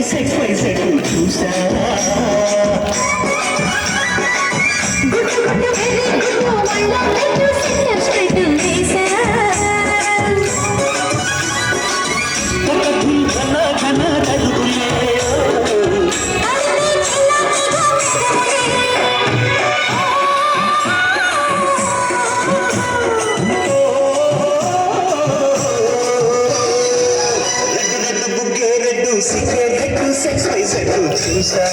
sex YZ చూసా sex YZ చూసా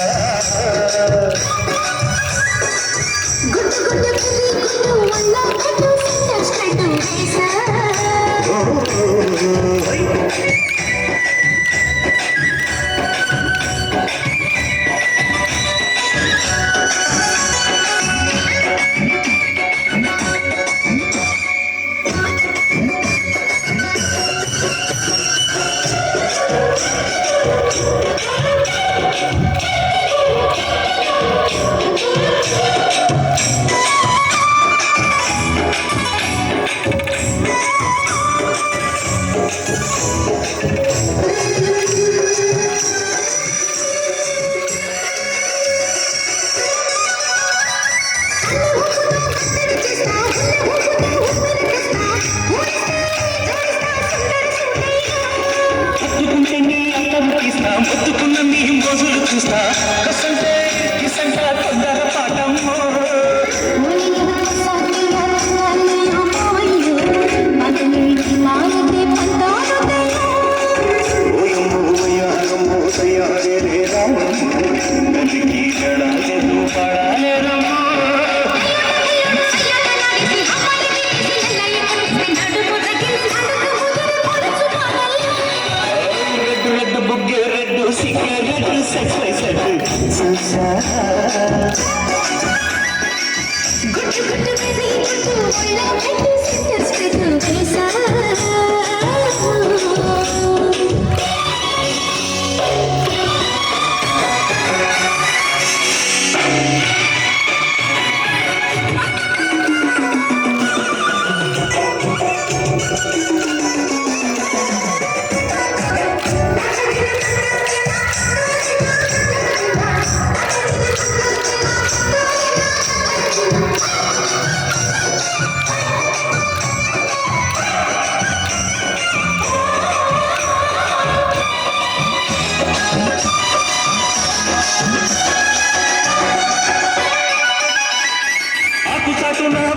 మొత్తుకున్న నీ మోజులు చూస్తా కసంటే కిసంట తొందర పాటమ్మో సెక్స్ వైజెడ్ చూసా గుట్టు గుట్టు బేబీ గుట్టు ఒళ్ళో పెట్టు సిస్టర్స్ పెట్టు చేసా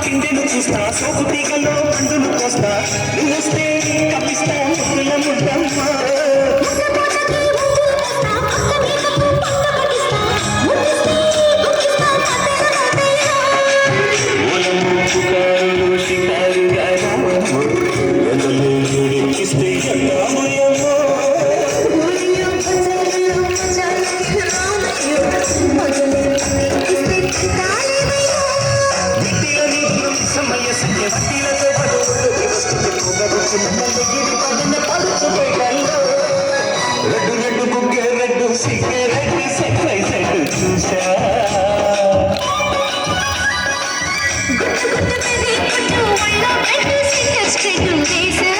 పిందెలు చూస్తా సోపు తీగలో పండును కోస్తా నువ్వు వస్తే కప్పిస్తా ముద్దుల ముద్దమ్మా రెడ్డు రెడ్డు బుగ్గే రెడ్డు సిగ్గే రెడ్డి సెక్స్ వైజెడ్ చూసా గుట్టు గుట్టు బేబీ గుట్టు ఒళ్ళో పెట్టు సిస్టర్స్ పెట్టు చేసా